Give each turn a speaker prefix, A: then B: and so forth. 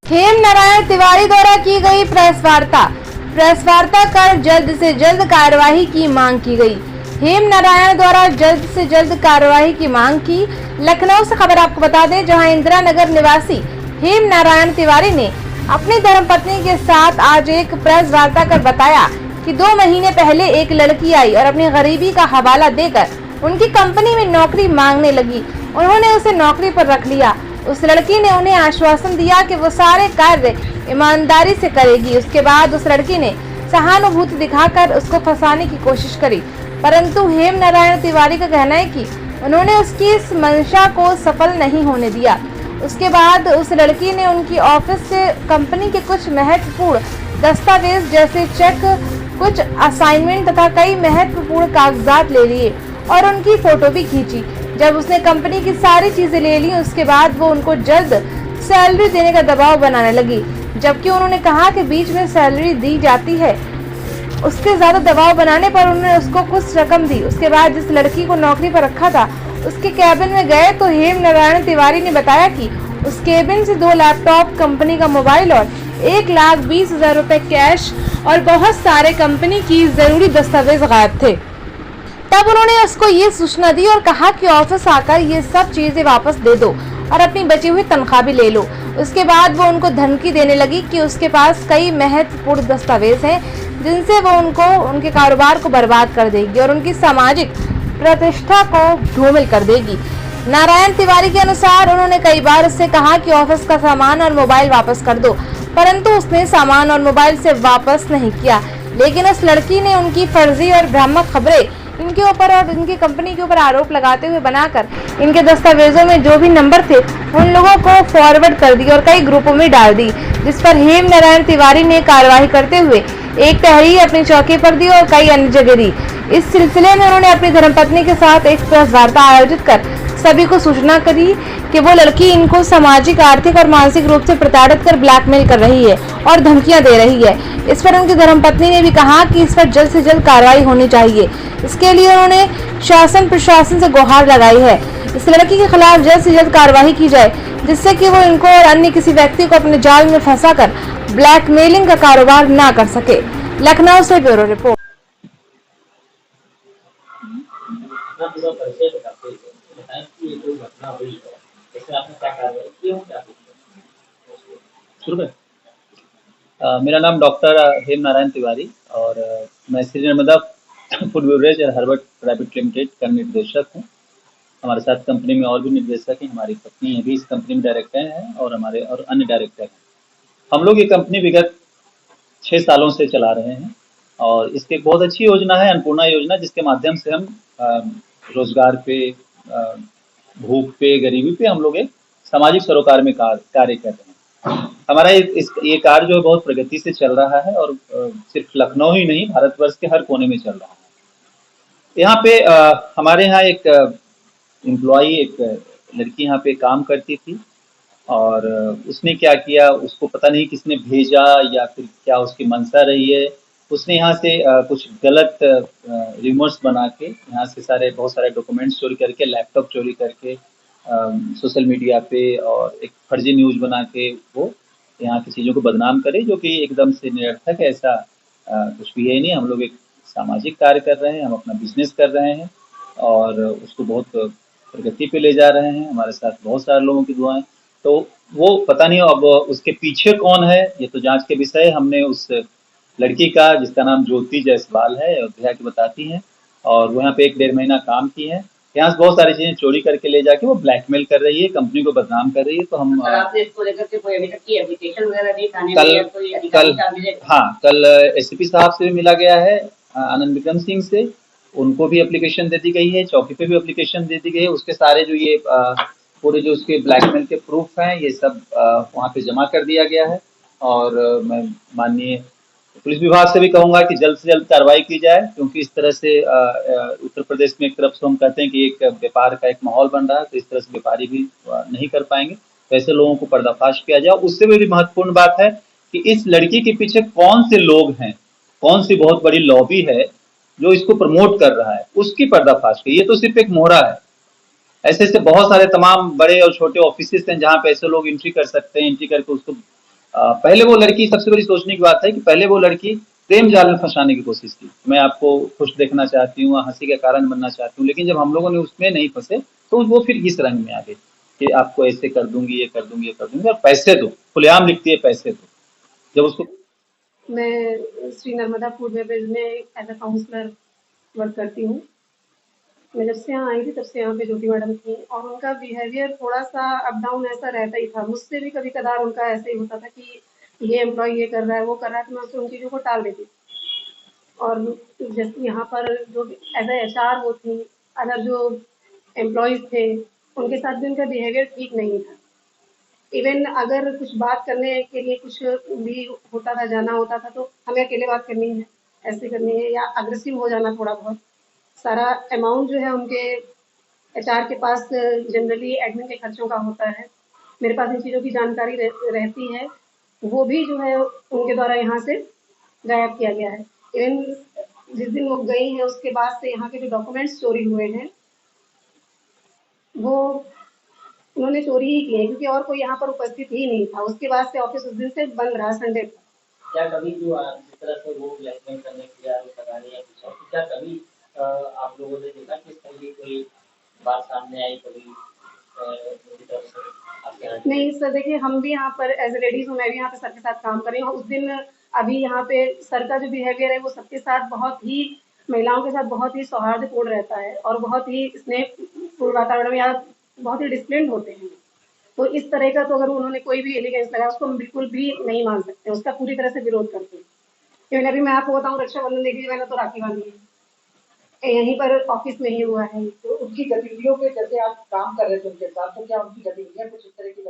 A: हेम नारायण तिवारी द्वारा की गई प्रेस वार्ता कर जल्द से जल्द कार्यवाही की मांग की गई। हेम नारायण द्वारा जल्द से जल्द कार्यवाही की मांग की। लखनऊ से खबर आपको बता दें, जहां इंदिरा नगर निवासी हेम नारायण तिवारी ने अपनी धर्मपत्नी के साथ आज एक प्रेस वार्ता कर बताया कि 2 महीने पहले एक लड़की आई और अपनी गरीबी का हवाला देकर उनकी कंपनी में नौकरी मांगने लगी। उन्होंने उसे नौकरी पर रख लिया। उस लड़की ने उन्हें आश्वासन दिया कि वो सारे कार्य ईमानदारी से करेगी। उसके बाद उस लड़की ने सहानुभूति दिखाकर उसको फंसाने की कोशिश करी, परंतु हेम नारायण तिवारी का कहना है कि उन्होंने उसकी इस मंशा को सफल नहीं होने दिया। उसके बाद उस लड़की ने उनकी ऑफिस से कंपनी के कुछ महत्वपूर्ण दस्तावेज जैसे चेक, कुछ असाइनमेंट तथा कई महत्वपूर्ण कागजात ले लिए और उनकी फोटो भी खींची। जब उसने कंपनी की सारी चीजें ले ली, उसके बाद वो उनको जल्द सैलरी देने का दबाव बनाने लगी, जबकि उन्होंने कहा कि बीच में सैलरी दी जाती है। उसके ज्यादा दबाव बनाने पर उन्होंने उसको कुछ रकम दी। उसके बाद जिस लड़की को नौकरी पर रखा था, उसके कैबिन में गए तो हेम नारायण तिवारी ने बताया कि उस कैबिन से 2 लैपटॉप, कंपनी का मोबाइल और 1,20,000 रुपए कैश और बहुत सारे कंपनी की जरूरी दस्तावेज गायब थे। तब उन्होंने उसको ये सूचना दी और कहा कि ऑफिस आकर ये सब चीजें वापस दे दो और अपनी बची हुई तनख्वाह भी ले लो। उसके बाद वो उनको धमकी देने लगी कि उसके पास कई महत्वपूर्ण दस्तावेज हैं जिनसे वो उनको उनके कारोबार को बर्बाद कर देगी और उनकी सामाजिक प्रतिष्ठा को धूमिल कर देगी। नारायण तिवारी के अनुसार उन्होंने कई बार उससे कहा कि ऑफिस का सामान और मोबाइल वापस कर दो, परंतु उसने सामान और मोबाइल से वापस नहीं किया। लेकिन उस लड़की ने उनकी फर्जी और भ्रामक खबरें इनके ऊपर और इनकी कंपनी के ऊपर आरोप लगाते हुए बनाकर इनके दस्तावेजों में जो भी नंबर थे उन लोगों को फॉरवर्ड कर दी और कई ग्रुपों में डाल दी, जिस पर हेम नारायण तिवारी ने कार्रवाई करते हुए एक तहरीर अपनी चौकी पर दी और कई अन्य जगह दी। इस सिलसिले में उन्होंने अपनी धर्मपत्नी के साथ एक प्रेस वार्ता आयोजित कर सभी को सूचना करी कि वो लड़की इनको सामाजिक, आर्थिक और मानसिक रूप से प्रताड़ित कर ब्लैकमेल कर रही है और धमकियां दे रही है। इस पर उनकी धर्मपत्नी ने भी कहा कि इस पर जल्द से जल्द कार्रवाई होनी चाहिए। इसके लिए उन्होंने शासन प्रशासन से गुहार लगाई है, इस लड़की के खिलाफ जल्द से जल्द कार्रवाई की जाए, जिससे कि वो इनको और अन्य किसी व्यक्ति को अपने जाल में फंसाकर ब्लैकमेलिंग का कारोबार ना कर सके। लखनऊ से ब्यूरो रिपोर्ट।
B: मेरा नाम डॉक्टर हेम नारायण तिवारी और मैं श्री नर्मदा फूड बेवरेज और हर्बल प्राइवेट लिमिटेड का निर्देशक हूँ। हमारे साथ कंपनी में और भी निर्देशक हैं, हमारी पत्नी भी इस कंपनी में डायरेक्टर हैं और हमारे और अन्य डायरेक्टर हैं। हम लोग ये कंपनी विगत 6 सालों से चला रहे हैं और इसकी एक बहुत अच्छी योजना है अन्नपूर्णा योजना, जिसके माध्यम से हम रोजगार पे, भूख पे, गरीबी पे हम लोग एक सामाजिक सरोकार में कार्य कर रहे हैं। हमारा ये कार्य जो है बहुत प्रगति से चल रहा है और सिर्फ लखनऊ ही नहीं, भारतवर्ष के हर कोने में चल रहा है। यहाँ पे हमारे यहाँ एक एम्प्लॉई, एक लड़की यहाँ पे काम करती थी और उसने क्या किया, उसको पता नहीं किसने भेजा या फिर क्या उसकी मंशा रही है। उसने यहाँ से कुछ गलत रिमोट्स बना के यहाँ से बहुत सारे डॉक्यूमेंट्स चोरी करके, लैपटॉप चोरी करके सोशल मीडिया पे और एक फर्जी न्यूज़ बना के वो यहाँ की चीज़ों को बदनाम करे, जो कि एकदम से निरर्थक है। ऐसा कुछ भी है नहीं। हम लोग एक सामाजिक कार्य कर रहे हैं, हम अपना बिजनेस कर रहे हैं और उसको बहुत प्रगति पे ले जा रहे हैं। हमारे साथ बहुत सारे लोगों की दुआएं। तो वो पता नहीं अब उसके पीछे कौन है, ये तो जांच के विषय। हमने उस लड़की का, जिसका नाम ज्योति जायसवाल है, अयोध्या की बताती हैं, और वो यहाँ पे 1-1.5 महीना काम की है। यहाँ से बहुत सारी चीजें चोरी करके ले जाके वो ब्लैकमेल कर रही है, कंपनी को बदनाम कर रही है। तो हम
C: आपने इसको लेकर के कोई अभी तक की एप्लीकेशन वगैरह दी थाने में या कोई अधिकारी साहब मिले?
B: कल एसपी साहब से भी मिला गया है, आनंद विक्रम सिंह से, उनको भी एप्लीकेशन दे दी गई है, चौकी पे भी एप्लीकेशन दे दी गई है। उसके सारे जो ये पूरे जो उसके ब्लैकमेल के प्रूफ हैं, ये सब वहाँ पे जमा कर दिया गया है। और मैं माननीय पुलिस विभाग से भी कहूंगा कि जल्द से जल्द कार्रवाई की जाए, क्योंकि इस तरह से उत्तर प्रदेश में एक तरफ से हम कहते हैं कि एक व्यापार का एक माहौल बन रहा है, तो इस तरह से व्यापारी भी नहीं कर पाएंगे। तो ऐसे लोगों को पर्दाफाश किया जाए। उससे भी महत्वपूर्ण बात है कि इस लड़की के पीछे कौन से लोग हैं, कौन सी बहुत बड़ी लॉबी है जो इसको प्रमोट कर रहा है, उसकी पर्दाफाश की। ये तो सिर्फ एक मोहरा है। ऐसे ऐसे बहुत सारे तमाम बड़े और छोटे ऑफिसेस हैं जहाँ पे ऐसे लोग एंट्री कर सकते हैं, एंट्री करके उसको पहले वो लड़की, सबसे बड़ी सोचने की बात है कि पहले वो लड़की प्रेम जाल में फंसाने की कोशिश की, मैं आपको खुश देखना चाहती हूँ, हंसी का कारण बनना चाहती हूँ, लेकिन जब हम लोगों ने उसमें नहीं फंसे तो वो फिर इस रंग में आ गई कि आपको ऐसे कर दूंगी, ये कर दूंगी, ये कर दूंगी, और पैसे दो, खुलेआम लिखती है पैसे दो। जब उसको
D: मैं श्री नर्मदा फूड बेवरेज में एज अ काउंसलर वर्क करती हूँ। मैं जब से यहाँ आई थी तब से यहाँ पे ज्योति मैडम थी और उनका बिहेवियर थोड़ा सा अप डाउन ऐसा रहता ही था। मुझसे भी कभी कदार उनका ऐसे ही होता था कि ये एम्प्लॉय ये कर रहा है, वो कर रहा है, तो मैं उससे उन चीज़ों को टाल देती थी। और जैसे यहाँ पर जो एज अ एचआर वो थी, अदर जो एम्प्लॉयज़ थे, उनके साथ भी उनका बिहेवियर ठीक नहीं था। इवन अगर कुछ बात करने के लिए कुछ भी होता था, जाना होता था, तो हमें अकेले बात करनी है, ऐसे करनी है, या अग्रेसिव हो जाना थोड़ा बहुत। सारा अमाउंट जो है उनके एचआर के पास जनरली एडमिन के खर्चों का होता है। मेरे पास इन चीज़ों की जानकारी रहती है। वो भी जो है उनके द्वारा यहाँ से गायब किया गया है। इवन जिस दिन वो गई हैं उसके बाद से यहाँ के जो डॉक्यूमेंट्स चोरी हुए हैं, वो उन्होंने चोरी ही किए, क्योंकि और कोई यहाँ पर उपस्थित ही नहीं था। उसके बाद से ऑफिस उस दिन से बंद रहा, संडे को।
E: क्या कभी जो जिस तरह से वो ब्लैकमेल करने के लिए आरोप लगा रही है कुछ और, तो क्या कभी आप लोगों ने देखा कि इस तरह की कोई बात सामने आई कभी उनकी तरफ से आपके यहाँ?
D: नहीं सर, देखिए हम भी यहाँ पर एज ए लेडीज हूँ, मैं भी यहाँ पे सर के साथ काम कर रही हूँ। उस दिन अभी यहाँ पे सर का जो बिहेवियर है वो सबके साथ बहुत ही, महिलाओं के साथ बहुत ही सौहार्दपूर्ण रहता है और बहुत ही स्नेहपूर्ण वातावरण में यहाँ बहुत ही डिसिप्लिन होते हैं। तो इस तरह का तो अगर उन्होंने कोई भी एलिगेंस लगाया उसको हम बिल्कुल भी नहीं मान सकते, उसका पूरी तरह से विरोध करते हैं। क्योंकि अभी मैं आपको बताऊँ, रक्षाबंधन देखिए मैंने तो राखी बांधी है, यहीं पर ऑफिस में ही हुआ है।
F: तो उनकी गतिविधियों पे, जैसे आप काम कर रहे थे उनके साथ, तो क्या उनकी गतिविधियां कुछ इस तरह की